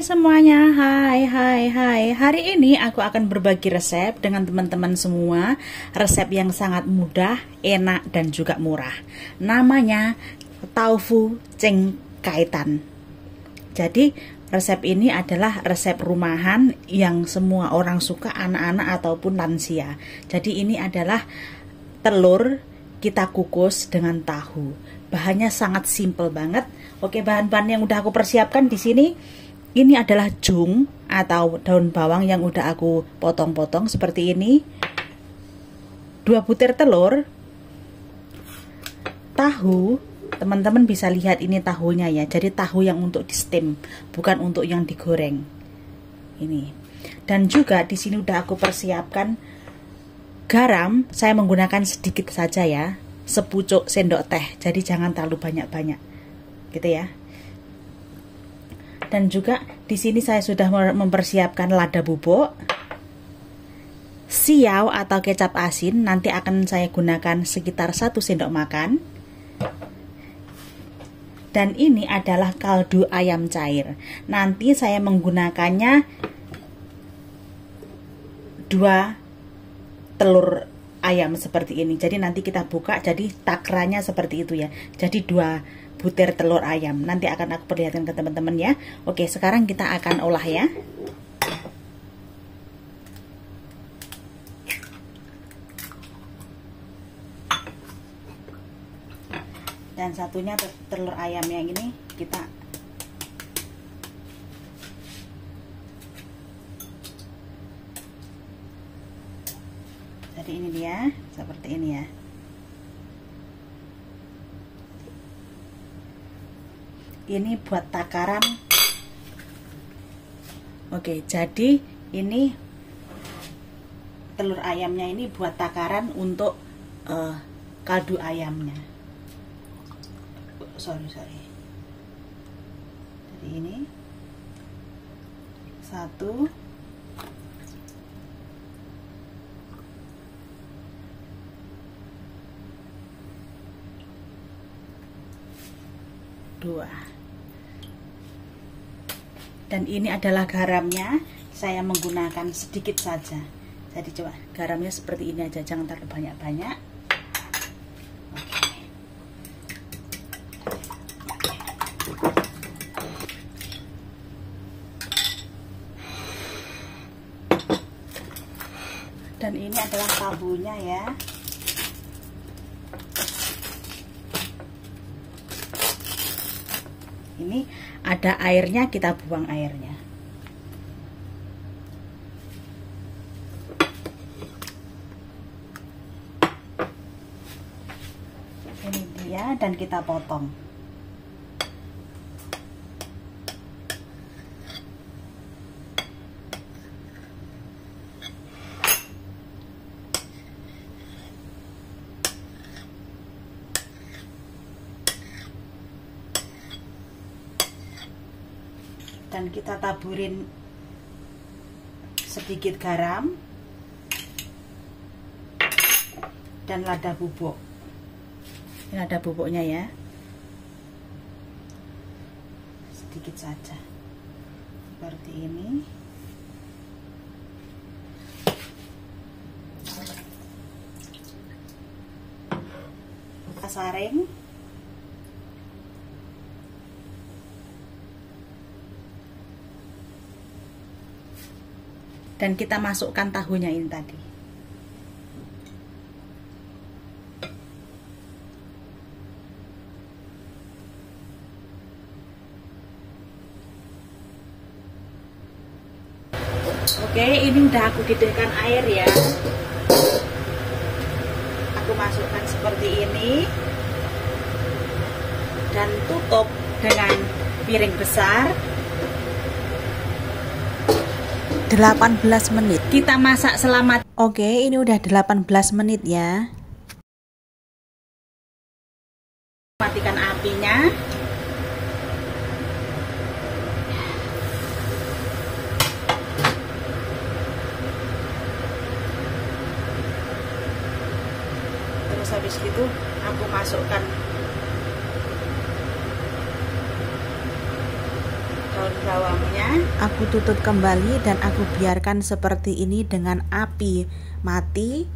Semuanya, hai. Hari ini aku akan berbagi resep dengan teman-teman semua. Resep yang sangat mudah, enak, dan juga murah. Namanya Tofu Cengkaitan. Jadi resep ini adalah resep rumahan yang semua orang suka, anak-anak ataupun lansia. Jadi ini adalah telur kita kukus dengan tahu. Bahannya sangat simple banget. Oke, bahan-bahan yang udah aku persiapkan di sini. Ini adalah jung atau daun bawang yang udah aku potong-potong seperti ini. 2 butir telur. Tahu, teman-teman bisa lihat ini tahunya ya. Jadi tahu yang untuk di steam, bukan untuk yang digoreng. Ini. Dan juga di sini udah aku persiapkan garam. Saya menggunakan sedikit saja ya. Sepucuk sendok teh. Jadi jangan terlalu banyak-banyak. Gitu ya. Dan juga di sini saya sudah mempersiapkan lada bubuk, siau atau kecap asin, nanti akan saya gunakan sekitar 1 sendok makan. Dan ini adalah kaldu ayam cair. Nanti saya menggunakannya 2 telur ayam seperti ini. Jadi nanti kita buka, jadi takranya seperti itu ya. Jadi 2 butir telur ayam. Nanti akan aku perlihatkan ke teman-teman ya. Oke, sekarang kita akan olah ya. Dan satunya telur ayam yang ini kita jadi ini dia seperti ini ya. Ini buat takaran. Oke, jadi ini telur ayamnya ini buat takaran untuk kaldu ayamnya. Sorry. Jadi ini 1, 2. Dan ini adalah garamnya. Saya menggunakan sedikit saja. Jadi coba garamnya seperti ini aja, jangan terlalu banyak-banyak. Dan ini adalah tabunya ya. Ini ada airnya, kita buang airnya. Ini dia, dan kita potong. Dan kita taburin sedikit garam dan lada bubuk. Ini lada bubuknya ya, sedikit saja seperti ini. Kita saring. Dan kita masukkan tahunya ini tadi. Oke, ini udah aku didihkan air ya. Aku masukkan seperti ini. Dan tutup dengan piring besar. 18 menit. Kita masak selama. Oke, ini udah 18 menit ya. Matikan apinya. Terus habis itu aku masukkan daun bawangnya. Aku tutup kembali dan aku biarkan seperti ini dengan api mati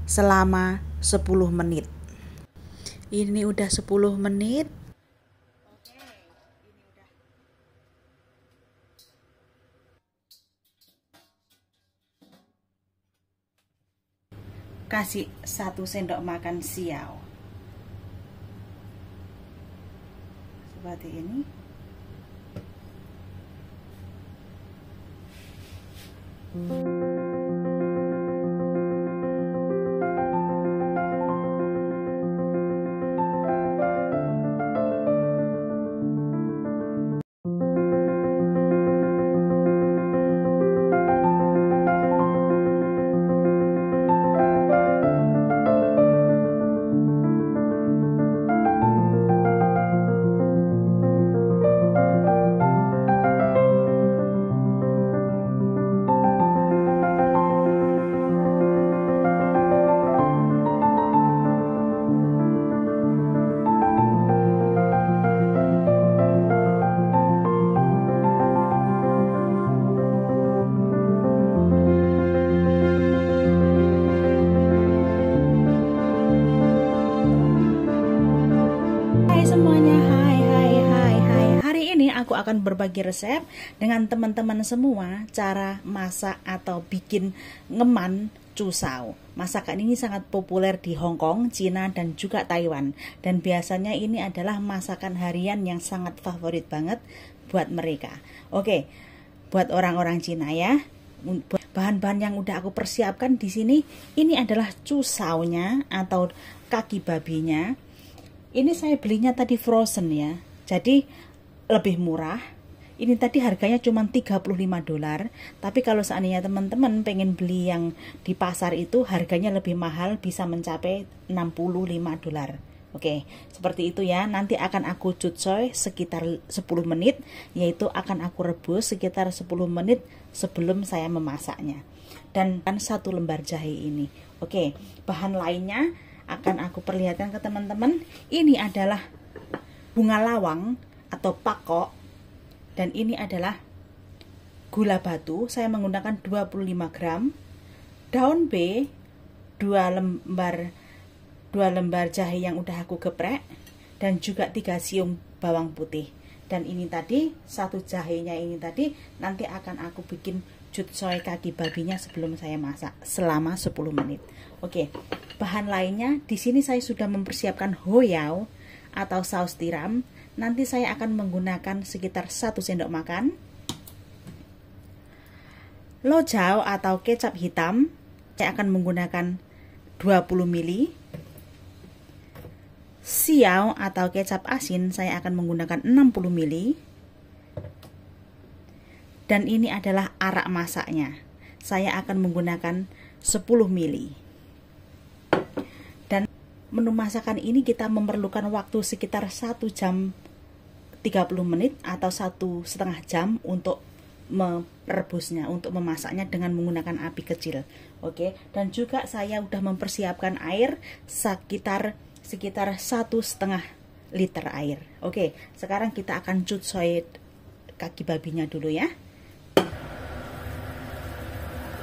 selama 10 menit. Ini udah 10 menit. Kasih 1 sendok makan siau seperti ini. Aku akan berbagi resep dengan teman-teman semua cara masak atau bikin ngeman cusau. Masakan ini sangat populer di Hong Kong, Cina, dan juga Taiwan. Dan biasanya ini adalah masakan harian yang sangat favorit banget buat mereka. Oke, buat orang-orang Cina ya. Bahan-bahan yang udah aku persiapkan di sini, ini adalah cusaunya atau kaki babinya. Ini saya belinya tadi frozen ya. Jadi lebih murah. Ini tadi harganya cuma $35, tapi kalau seandainya teman-teman pengen beli yang di pasar itu harganya lebih mahal, bisa mencapai $65. Oke, seperti itu ya. Nanti akan aku cucoy sekitar 10 menit, yaitu akan aku rebus sekitar 10 menit sebelum saya memasaknya. Dan 1 lembar jahe ini. Oke, bahan lainnya akan aku perlihatkan ke teman-teman. Ini adalah bunga lawang atau pakok, dan ini adalah gula batu. Saya menggunakan 25 gram, daun B 2 lembar jahe yang udah aku geprek, dan juga 3 siung bawang putih. Dan ini tadi 1 jahenya ini tadi nanti akan aku bikin jutsoy kaki babinya sebelum saya masak selama 10 menit. Oke, bahan lainnya di sini saya sudah mempersiapkan hoiao atau saus tiram. Nanti saya akan menggunakan sekitar 1 sendok makan. Lojao atau kecap hitam, saya akan menggunakan 20 ml. Siau atau kecap asin, saya akan menggunakan 60 ml. Dan ini adalah arak masaknya. Saya akan menggunakan 10 ml. Dan menu masakan ini kita memerlukan waktu sekitar 1 jam 30 menit atau 1,5 jam untuk merebusnya, untuk memasaknya dengan menggunakan api kecil. Oke, dan juga saya udah mempersiapkan air sekitar 1,5 liter air. Oke, sekarang kita akan cucoy kaki babinya dulu ya.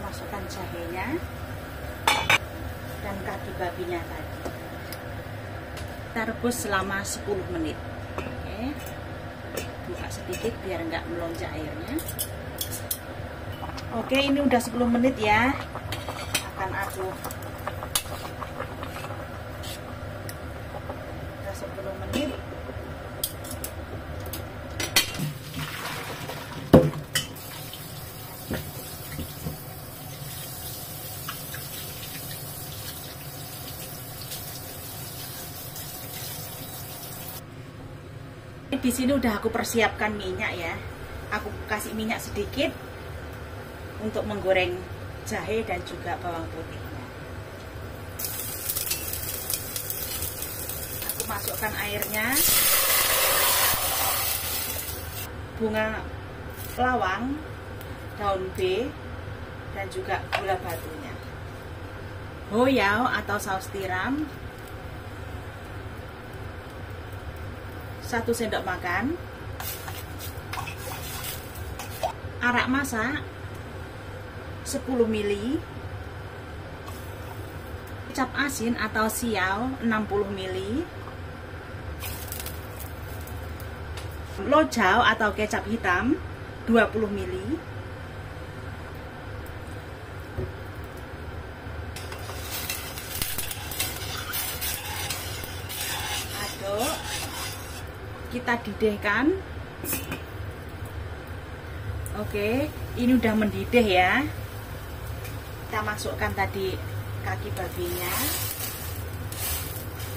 Masukkan jahenya dan kaki babinya tadi. Kita rebus selama 10 menit. Oke, buka sedikit biar nggak melonjak airnya. Oke, ini udah 10 menit ya. Akan aku udah 10 menit. Di sini udah aku persiapkan minyak ya. Aku kasih minyak sedikit untuk menggoreng jahe dan juga bawang putih. Aku masukkan airnya, bunga lawang, daun B, dan juga gula batunya. Hoiao atau saus tiram 1 sendok makan. arak masak 10 ml, kecap asin atau siau 60 ml, lojau atau kecap hitam 20 ml, aduk, kita didihkan. Oke, ini udah mendidih ya. Kita masukkan tadi kaki babinya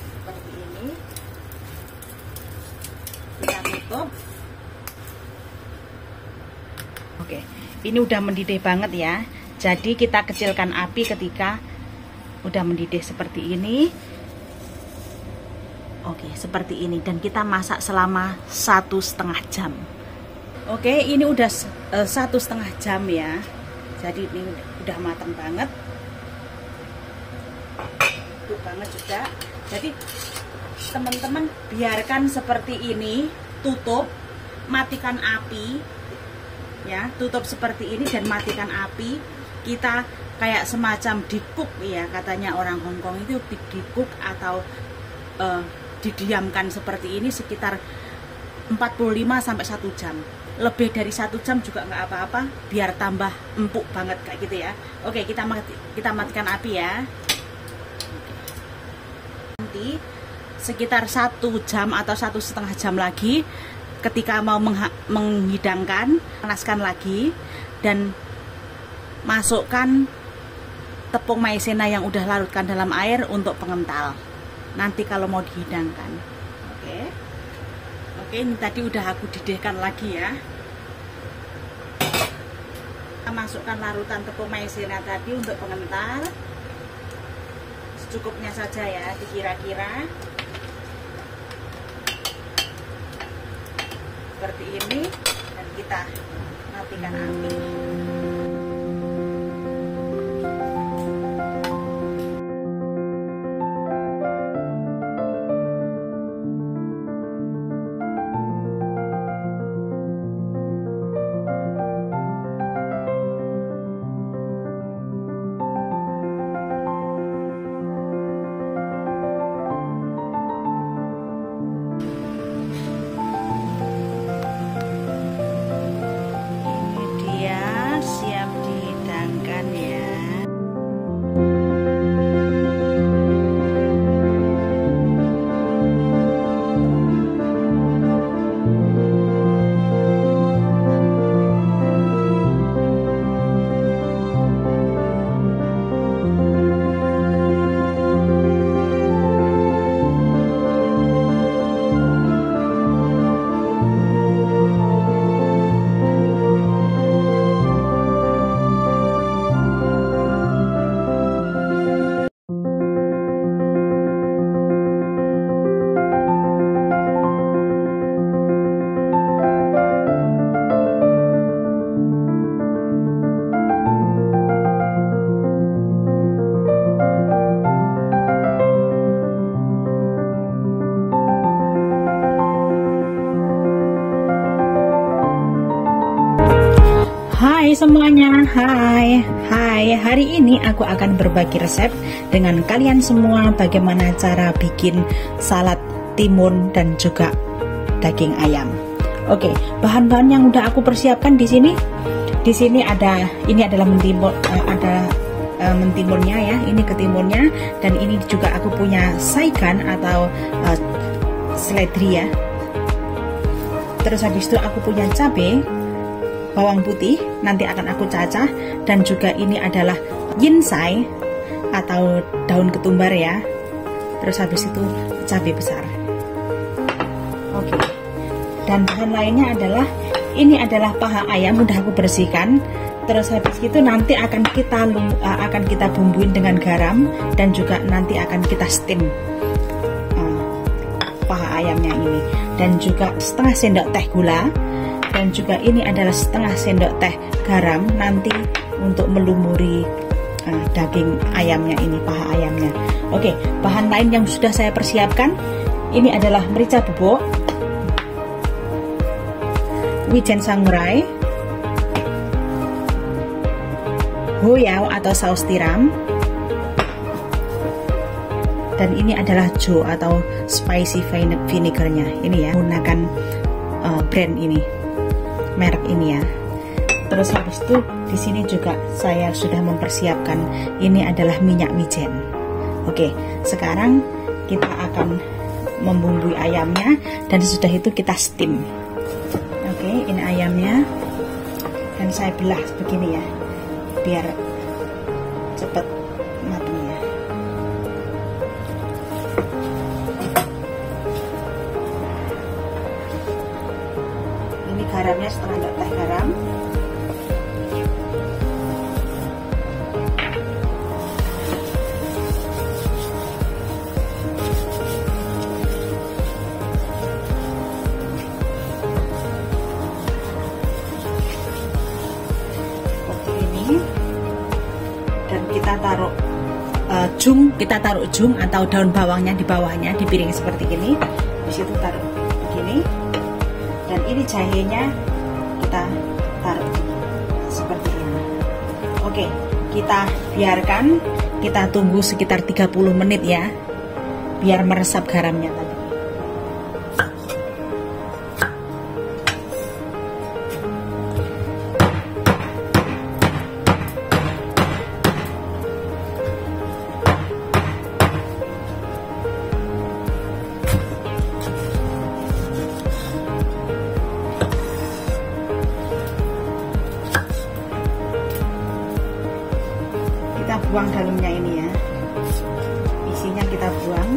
seperti ini, kita tutup. Oke, ini udah mendidih banget ya, jadi kita kecilkan api ketika udah mendidih seperti ini. Oke, seperti ini, dan kita masak selama 1,5 jam. Oke, ini udah 1,5 jam ya, jadi ini udah matang banget, empuk banget juga. Jadi teman-teman biarkan seperti ini, tutup, matikan api ya, tutup seperti ini dan matikan api. Kita kayak semacam di-cook ya, katanya orang Hongkong itu di-cook atau didiamkan seperti ini sekitar 45 sampai 1 jam. Lebih dari 1 jam juga nggak apa-apa, biar tambah empuk banget kayak gitu ya. Oke, kita matikan api ya. Nanti sekitar 1 jam atau 1,5 jam lagi, ketika mau menghidangkan, panaskan lagi dan masukkan tepung maizena yang udah larutkan dalam air untuk pengental. Nanti kalau mau dihidangkan. Oke, ini tadi udah aku didihkan lagi ya. Kita masukkan larutan tepung maizena tadi untuk pengental. Secukupnya saja ya, dikira-kira. Seperti ini, dan kita matikan api. Hai semuanya, hai. Hari ini aku akan berbagi resep dengan kalian semua bagaimana cara bikin salad timun dan juga daging ayam. Oke, bahan-bahan yang udah aku persiapkan di sini. Di sini ada, ini adalah mentimun, mentimunnya ya, ini ketimunnya, dan ini juga aku punya saigan atau seledri ya. Terus habis itu aku punya cabai, bawang putih, nanti akan aku cacah, dan juga ini adalah yinsai atau daun ketumbar ya. Terus habis itu cabai besar. Oke. Dan bahan lainnya adalah, ini adalah paha ayam udah aku bersihkan. Terus habis itu nanti akan kita bumbuin dengan garam, dan juga nanti akan kita steam paha ayamnya ini, dan juga setengah sendok teh gula. Dan juga ini adalah setengah sendok teh garam nanti untuk melumuri daging ayamnya ini, paha ayamnya. Oke, bahan lain yang sudah saya persiapkan, ini adalah merica bubuk, wijen sangrai, hoiao atau saus tiram. Dan ini adalah jo atau spicy vinegarnya. Ini ya, menggunakan brand ini, merek ini ya. Terus habis itu di sini juga saya sudah mempersiapkan, ini adalah minyak wijen. Oke, sekarang kita akan membumbui ayamnya dan sesudah itu kita steam. Oke, ini ayamnya dan saya belah begini ya, biar cepat matangnya. Ini garamnya setengah teh garam. Seperti ini. Dan kita taruh kita taruh jung atau daun bawangnya di bawahnya di piring seperti ini. Di situ taruh begini. Dan ini jahenya kita taruh seperti ini. Oke, kita biarkan, kita tunggu sekitar 30 menit ya, biar meresap garamnya tadi. Kita buang dalamnya ini ya, isinya kita buang.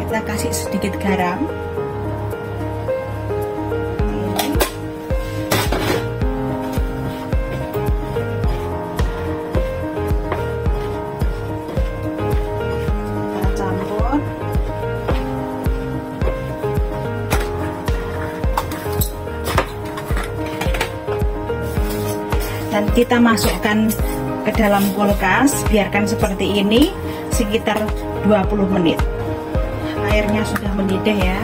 Kita kasih sedikit garam. Kita campur. Dan kita masukkan ke dalam kulkas, biarkan seperti ini sekitar 20 menit. Airnya sudah mendidih ya.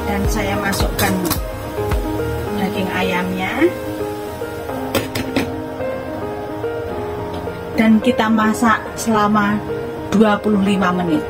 Dan saya masukkan daging ayamnya. Dan kita masak selama 25 menit.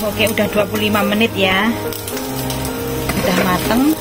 Oke, udah 25 menit ya. Udah mateng.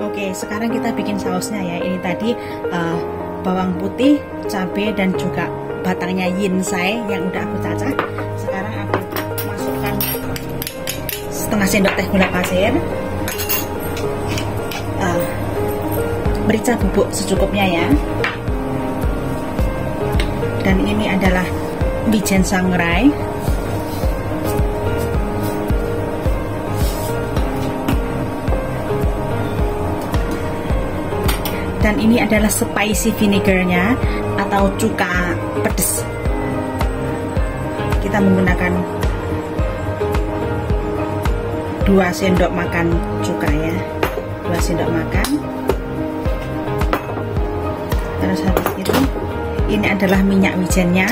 Oke, sekarang kita bikin sausnya ya. Ini tadi bawang putih, cabai, dan juga batangnya yinsai yang udah aku cacah. Sekarang aku masukkan setengah sendok teh gula pasir, merica bubuk secukupnya ya. Dan ini adalah wijen sangrai. Dan ini adalah spicy vinegarnya atau cuka pedas. Kita menggunakan 2 sendok makan cuka ya, 2 sendok makan. Terus habis itu ini adalah minyak wijennya.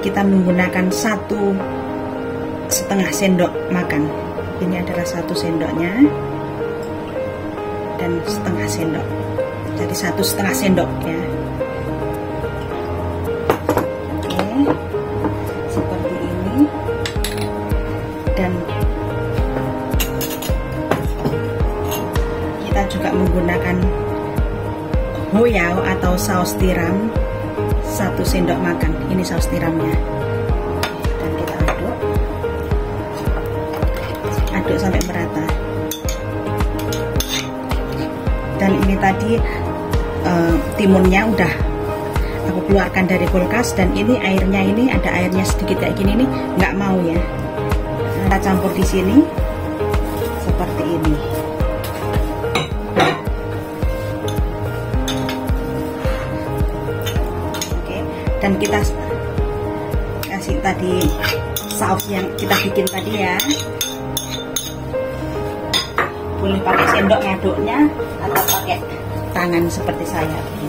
Kita menggunakan 1,5 sendok makan. Ini adalah 1 sendoknya dan setengah sendok. Jadi 1,5 sendok ya. Oke, seperti ini. Dan kita juga menggunakan hoyao atau saus tiram 1 sendok makan. Ini saus tiramnya. Dan kita aduk sampai merata. Dan ini tadi timunnya udah aku keluarkan dari kulkas, dan ini airnya, ini ada airnya sedikit kayak gini nih, nggak mau ya. Kita campur di sini seperti ini. Oke, dan kita kasih tadi saus yang kita bikin tadi ya. Boleh pakai sendok ngaduknya atau pakai tangan seperti saya.